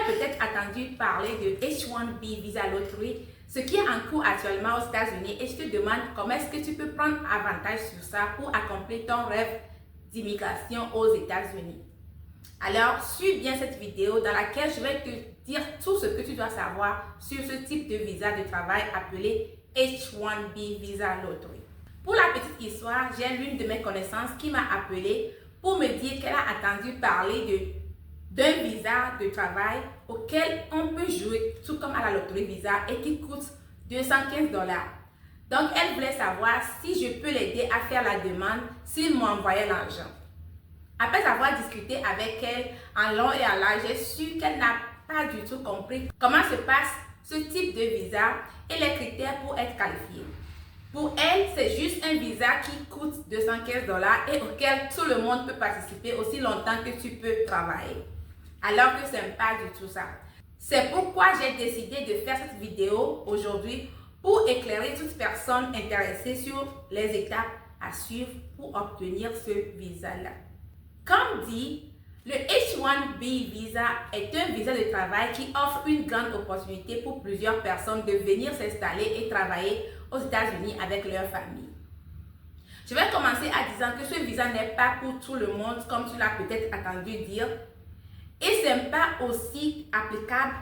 peut-être entendu parler de H-1B Visa Lottery, ce qui est en cours actuellement aux États-Unis, et je te demande comment est-ce que tu peux prendre avantage sur ça pour accomplir ton rêve d'immigration aux États-Unis. Alors, suis bien cette vidéo dans laquelle je vais te dire tout ce que tu dois savoir sur ce type de visa de travail appelé H-1B Visa Lottery. Pour la petite histoire, j'ai l'une de mes connaissances qui m'a appelée pour me dire qu'elle a entendu parler d'un visa de travail auquel on peut jouer tout comme à la loterie visa et qui coûte 215 $. Donc, elle voulait savoir si je peux l'aider à faire la demande s'il m'envoyait l'argent. Après avoir discuté avec elle en long et en large, j'ai su qu'elle n'a pas du tout compris comment se passe ce type de visa et les critères pour être qualifiée. Pour elle, c'est juste un visa qui coûte 215 $ et auquel tout le monde peut participer aussi longtemps que tu peux travailler. Alors que ce n'est pas du tout ça. C'est pourquoi j'ai décidé de faire cette vidéo aujourd'hui pour éclairer toute personne intéressée sur les étapes à suivre pour obtenir ce visa-là. Comme dit, le H-1B Visa est un visa de travail qui offre une grande opportunité pour plusieurs personnes de venir s'installer et travailler aux États-Unis avec leur famille. Je vais commencer en disant que ce visa n'est pas pour tout le monde, comme tu l'as peut-être entendu dire, et ce n'est pas aussi applicable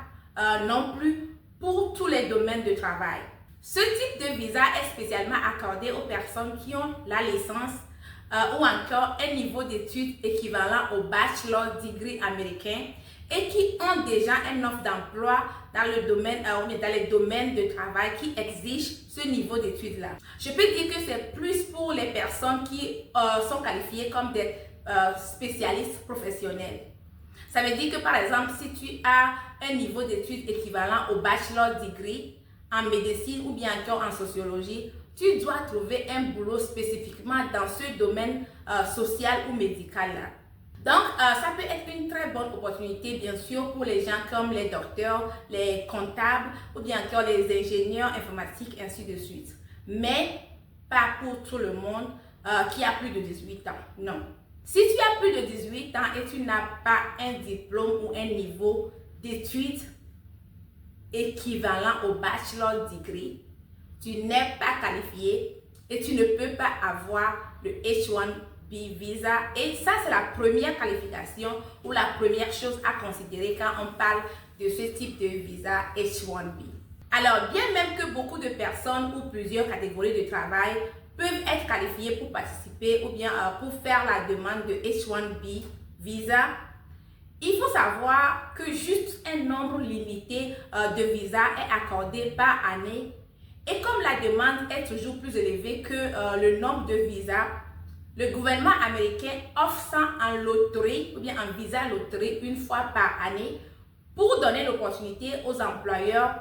non plus pour tous les domaines de travail. Ce type de visa est spécialement accordé aux personnes qui ont la licence ou encore un niveau d'études équivalent au bachelor degree américain et qui ont déjà une offre d'emploi dans les domaines de travail qui exigent ce niveau d'études-là. Je peux dire que c'est plus pour les personnes qui sont qualifiées comme des spécialistes professionnels. Ça veut dire que par exemple, si tu as un niveau d'études équivalent au bachelor degree en médecine ou bien encore en sociologie, tu dois trouver un boulot spécifiquement dans ce domaine social ou médical là. Donc, ça peut être une très bonne opportunité, bien sûr, pour les gens comme les docteurs, les comptables ou bien encore les ingénieurs informatiques, ainsi de suite. Mais pas pour tout le monde qui a plus de 18 ans, non. Si tu as plus de 18 ans et tu n'as pas un diplôme ou un niveau d'études équivalent au bachelor degree, tu n'es pas qualifié et tu ne peux pas avoir le H-1B Visa. Et ça, c'est la première qualification ou la première chose à considérer quand on parle de ce type de visa H-1B. Alors, bien même que beaucoup de personnes ou plusieurs catégories de travail peuvent être qualifiées pour participer ou bien pour faire la demande de H-1B Visa, il faut savoir que juste un nombre limité de visas est accordé par année. Et comme la demande est toujours plus élevée que le nombre de visas, le gouvernement américain offre ça en loterie ou bien en visa loterie une fois par année pour donner l'opportunité aux employeurs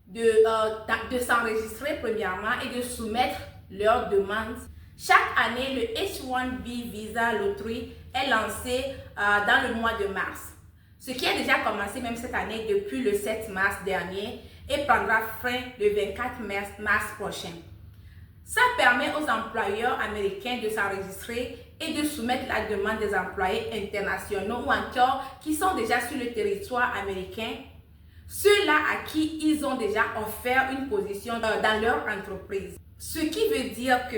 de s'enregistrer premièrement et de soumettre leurs demandes. Chaque année, le H-1B Visa Lottery est lancé dans le mois de mars, ce qui a déjà commencé même cette année depuis le 7 mars dernier et prendra fin le 24 mars prochain. Ça permet aux employeurs américains de s'enregistrer et de soumettre la demande des employés internationaux ou encore qui sont déjà sur le territoire américain, ceux-là à qui ils ont déjà offert une position dans leur entreprise. Ce qui veut dire que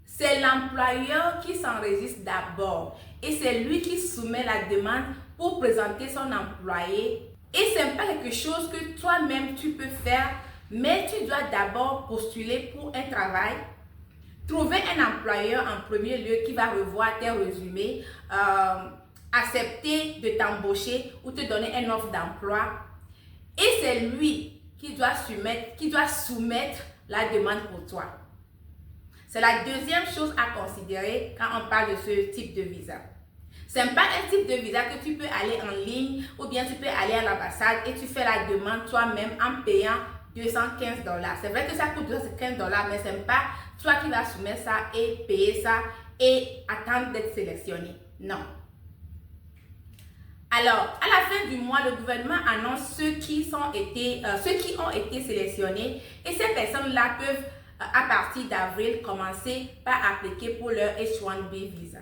c'est l'employeur qui s'enregistre d'abord et c'est lui qui soumet la demande pour présenter son employé. Et ce n'est pas quelque chose que toi-même tu peux faire, mais tu dois d'abord postuler pour un travail, trouver un employeur en premier lieu qui va revoir tes résumés, accepter de t'embaucher ou te donner une offre d'emploi. Et c'est lui qui doit soumettre la demande pour toi. C'est la deuxième chose à considérer quand on parle de ce type de visa. Ce n'est pas un type de visa que tu peux aller en ligne ou bien tu peux aller à l'ambassade et tu fais la demande toi-même en payant 215 $. C'est vrai que ça coûte 215 $, mais ce n'est pas toi qui vas soumettre ça et payer ça et attendre d'être sélectionné. Non. Alors, à la fin du mois, le gouvernement annonce ceux qui ont été sélectionnés et ces personnes-là peuvent, à partir d'avril, commencer par appliquer pour leur H-1B Visa.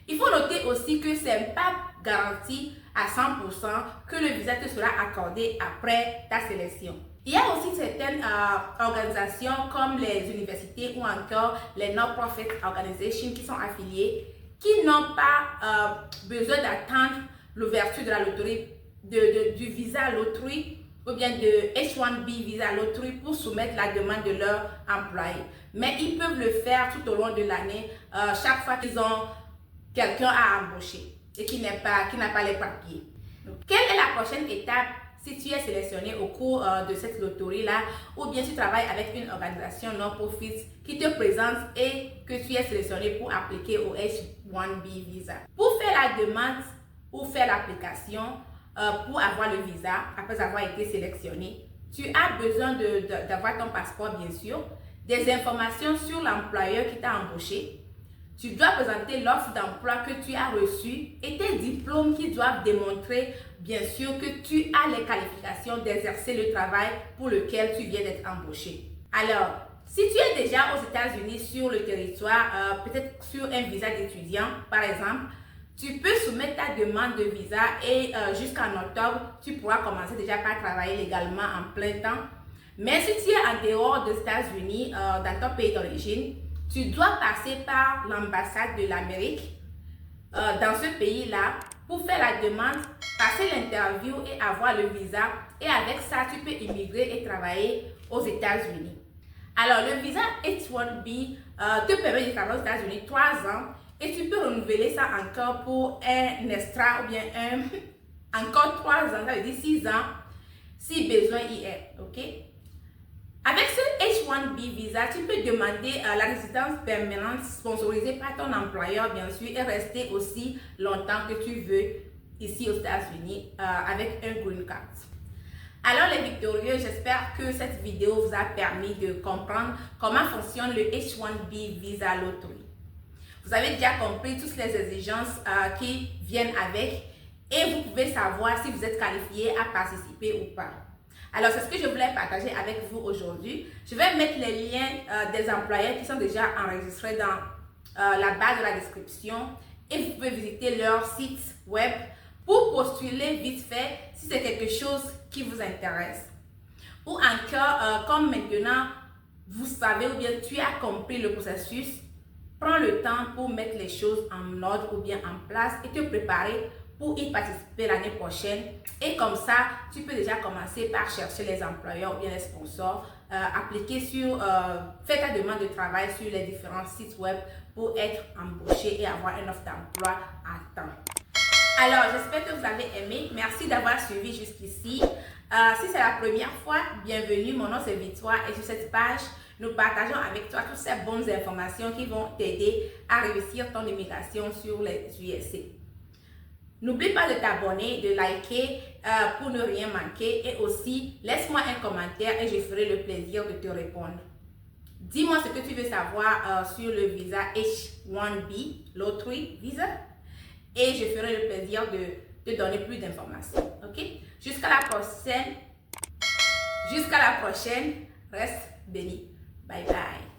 Il faut noter aussi que ce n'est pas garantit à 100% que le visa te sera accordé après ta sélection. Il y a aussi certaines organisations comme les universités ou encore les non-profit organizations qui sont affiliées, qui n'ont pas besoin d'attendre l'ouverture de la loterie, du visa loterie ou bien de H1B visa loterie pour soumettre la demande de leur employé. Mais ils peuvent le faire tout au long de l'année, chaque fois qu'ils ont quelqu'un à embaucher et qui n'a pas les papiers. Donc, quelle est la prochaine étape si tu es sélectionné au cours de cette loterie-là, ou bien tu travailles avec une organisation non-profit qui te présente et que tu es sélectionné pour appliquer au H1B visa? Pour faire la demande ou faire l'application pour avoir le visa après avoir été sélectionné, tu as besoin d'avoir ton passeport, bien sûr, des informations sur l'employeur qui t'a embauché. Tu dois présenter l'offre d'emploi que tu as reçue et tes diplômes qui doivent démontrer, bien sûr, que tu as les qualifications d'exercer le travail pour lequel tu viens d'être embauché. Alors, si tu es déjà aux États-Unis sur le territoire, peut-être sur un visa d'étudiant, par exemple, tu peux soumettre ta demande de visa et jusqu'en octobre, tu pourras commencer déjà par travailler légalement en plein temps. Mais si tu es en dehors des États-Unis, dans ton pays d'origine, tu dois passer par l'ambassade de l'Amérique dans ce pays-là pour faire la demande, passer l'interview et avoir le visa. Et avec ça, tu peux immigrer et travailler aux États-Unis. Alors, le visa H1B te permet de travailler aux États-Unis 3 ans et tu peux renouveler ça encore pour un extra ou bien encore 3 ans, ça veut dire 6 ans si besoin y est. Ok? Avec ce H1B visa, tu peux demander la résidence permanente sponsorisée par ton employeur, bien sûr, et rester aussi longtemps que tu veux ici aux États-Unis avec un green card. Alors les victorieux, j'espère que cette vidéo vous a permis de comprendre comment fonctionne le H1B visa loterie. Vous avez déjà compris toutes les exigences qui viennent avec et vous pouvez savoir si vous êtes qualifié à participer ou pas. Alors, c'est ce que je voulais partager avec vous aujourd'hui. Je vais mettre les liens des employeurs qui sont déjà enregistrés dans la barre de la description et vous pouvez visiter leur site web pour postuler vite fait si c'est quelque chose qui vous intéresse. Ou encore, comme maintenant, vous savez ou bien tu as compris le processus, prends le temps pour mettre les choses en ordre ou bien en place et te préparer pour y participer l'année prochaine. Et comme ça, tu peux déjà commencer par chercher les employeurs ou bien les sponsors, appliquer sur, faire ta demande de travail sur les différents sites web pour être embauché et avoir une offre d'emploi à temps. Alors, j'espère que vous avez aimé. Merci d'avoir suivi jusqu'ici. Si c'est la première fois, bienvenue. Mon nom c'est Victoire et sur cette page, nous partageons avec toi toutes ces bonnes informations qui vont t'aider à réussir ton immigration sur les USA. N'oublie pas de t'abonner, de liker pour ne rien manquer et aussi laisse-moi un commentaire et je ferai le plaisir de te répondre. Dis-moi ce que tu veux savoir sur le visa H1B, Lottery Visa, et je ferai le plaisir de te donner plus d'informations. Ok? Jusqu'à la prochaine. Reste béni. Bye bye.